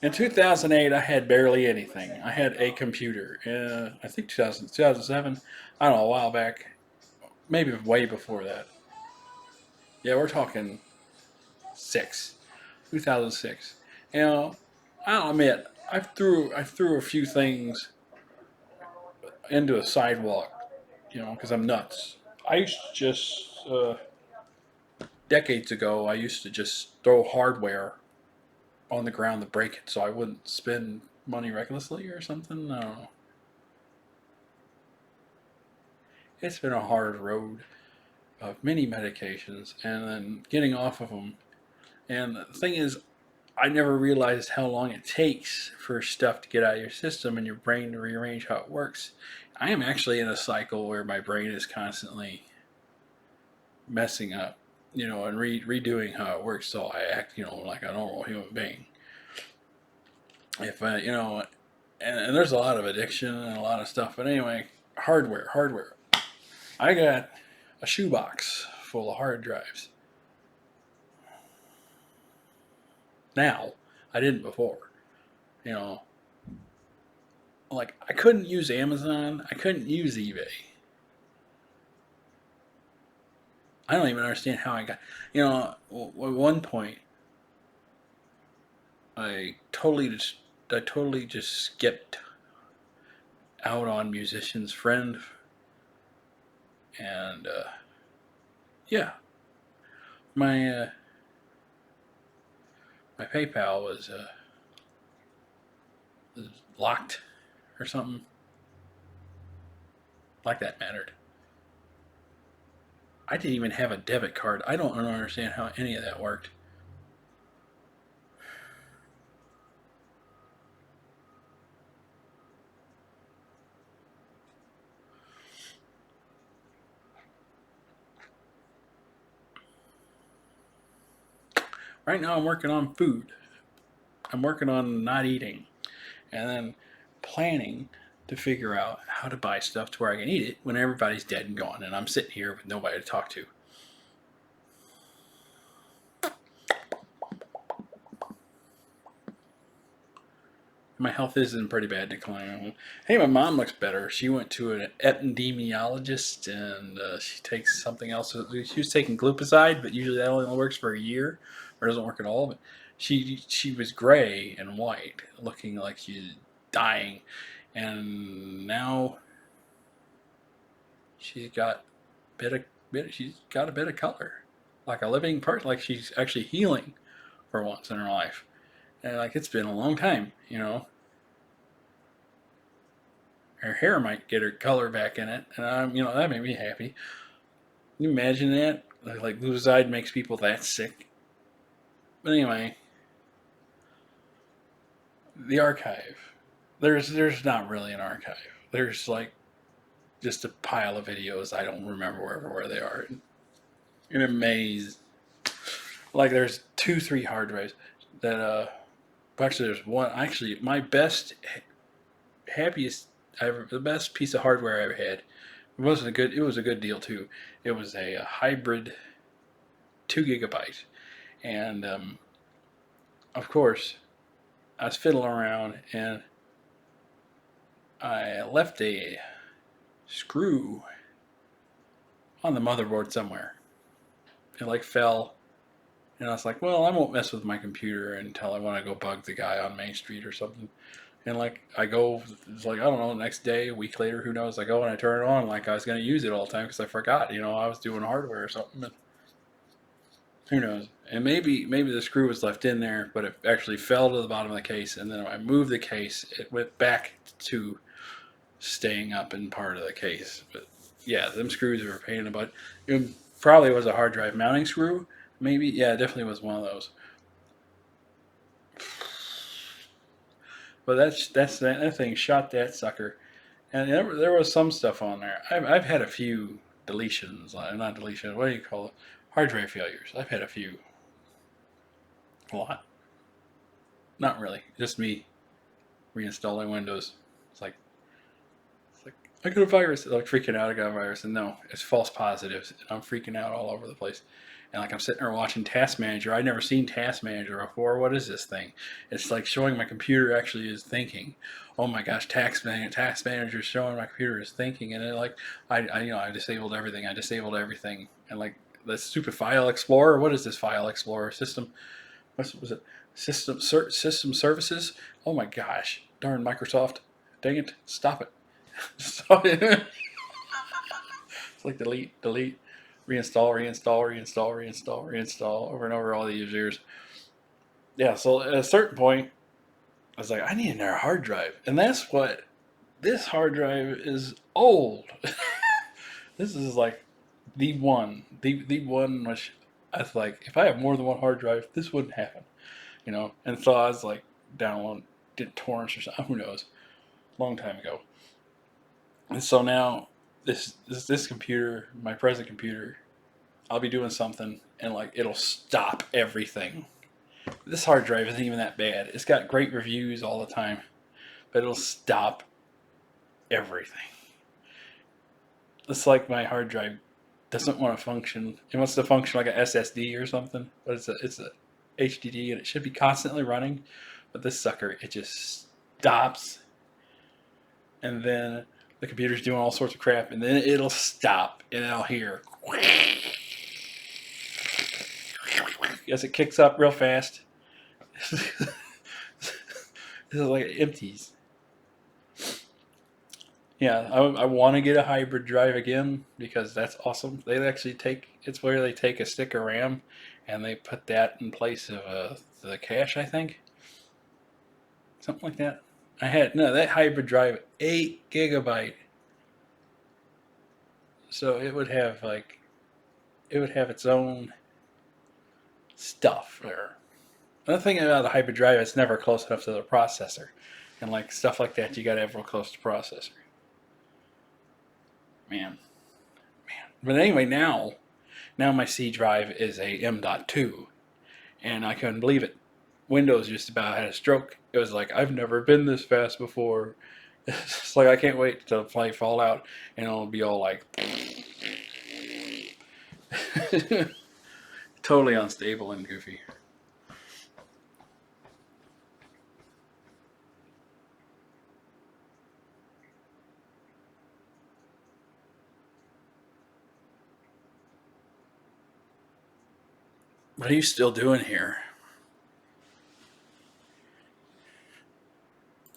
In 2008, I had barely anything. I had a computer. I think 2007. I don't know, a while back. Maybe way before that. Yeah, we're talking six. 2006. You know, I'll admit, I threw a few things into a sidewalk, because I'm nuts. I used to just decades ago, I used to just throw hardware on the ground to break it, so I wouldn't spend money recklessly or something. I don't know. It's been a hard road of many medications, and then getting off of them. And the thing is, I never realized how long it takes for stuff to get out of your system and your brain to rearrange how it works. I am actually in a cycle where my brain is constantly messing up, and redoing how it works, so I act, like a normal human being. If I, and there's a lot of addiction and a lot of stuff. But anyway, hardware. I got a shoebox full of hard drives. Now, I didn't before. You know, like I couldn't use Amazon. I couldn't use eBay. I don't even understand how I got. At one point, I totally just, I totally just skipped out on Musician's Friend, and yeah, my my PayPal was locked or something like that mattered. I didn't even have a debit card. I don't understand how any of that worked. Right now, I'm working on food. I'm working on not eating, and then planning to figure out how to buy stuff to where I can eat it when everybody's dead and gone, and I'm sitting here with nobody to talk to. My health is in pretty bad decline. Hey, my mom looks better. She went to an epidemiologist, and she takes something else. She was taking glupizide, but usually that only works for a year, or doesn't work at all. But she was gray and white, looking like she's dying, and now she's got she's got a bit of color, like a living person, like she's actually healing for once in her life. And like it's been a long time. Her hair might get her color back in it, and that made me happy. Can you imagine that? Like Gluzide makes people that sick. But anyway, the archive. There's not really an archive. There's like just a pile of videos. I don't remember where they are. In a maze. Like there's 2, 3 hard drives that actually there's one. Actually, my best, happiest, the best piece of hardware I ever had. It was a good deal too. It was a hybrid 2 gigabyte, and of course I was fiddling around and I left a screw on the motherboard somewhere. It like fell, and I was like, well, I won't mess with my computer until I want to go bug the guy on Main Street or something. And like I go, it's like I don't know, the next day, a week later, who knows? I go and I turn it on like I was going to use it all the time because I forgot. I was doing hardware or something. But who knows? And maybe the screw was left in there, but it actually fell to the bottom of the case. And then when I moved the case, it went back to staying up in part of the case. But yeah, them screws were a pain in the butt. It probably was a hard drive mounting screw. Maybe, yeah, it definitely was one of those. But that thing shot that sucker. And there was some stuff on there. I've had a few deletions, not deletions. What do you call it? Hard drive failures. I've had a few. A lot. Not really. Just me reinstalling Windows. It's like I got a virus. Like freaking out. I got a virus, and no, it's false positives, and I'm freaking out all over the place. And like I'm sitting there watching Task Manager. I'd never seen Task Manager before. What is this thing? It's like showing my computer actually is thinking. Oh my gosh, Task Manager is showing my computer is thinking, and it like I disabled everything. I disabled everything, and like the stupid File Explorer. What is this File Explorer system? What was it? System services. Oh my gosh, darn Microsoft! Dang it! Stop it! Stop it! It's like delete, reinstall, reinstall over and over all these years. Yeah, so at a certain point, I was like, I need another hard drive. And that's what this hard drive is old. This is like the one which I was like, if I have more than one hard drive, this wouldn't happen. And so I was like, did torrents or something, who knows, long time ago. And so now this computer, my present computer, I'll be doing something and like it'll stop everything. This hard drive isn't even that bad. It's got great reviews all the time, but it'll stop everything. It's like my hard drive doesn't want to function. It wants to function like a SSD or something, but it's a HDD and it should be constantly running. But this sucker, it just stops, and then the computer's doing all sorts of crap, and then it'll stop, and I'll hear as it kicks up real fast. This is like it empties. Yeah, I want to get a hybrid drive again because that's awesome. It's where they take a stick of RAM and they put that in place of the cache, I think. Something like that. That hybrid drive, 8 GB. So it would have its own stuff there. Another thing about the hybrid drive, it's never close enough to the processor. And like stuff like that, you gotta have real close to the processor. Man. But anyway, now my C drive is a M.2, and I couldn't believe it. Windows just about had a stroke. It was like, I've never been this fast before. It's like I can't wait to play Fallout, and it'll be all like totally unstable and goofy. What are you still doing here?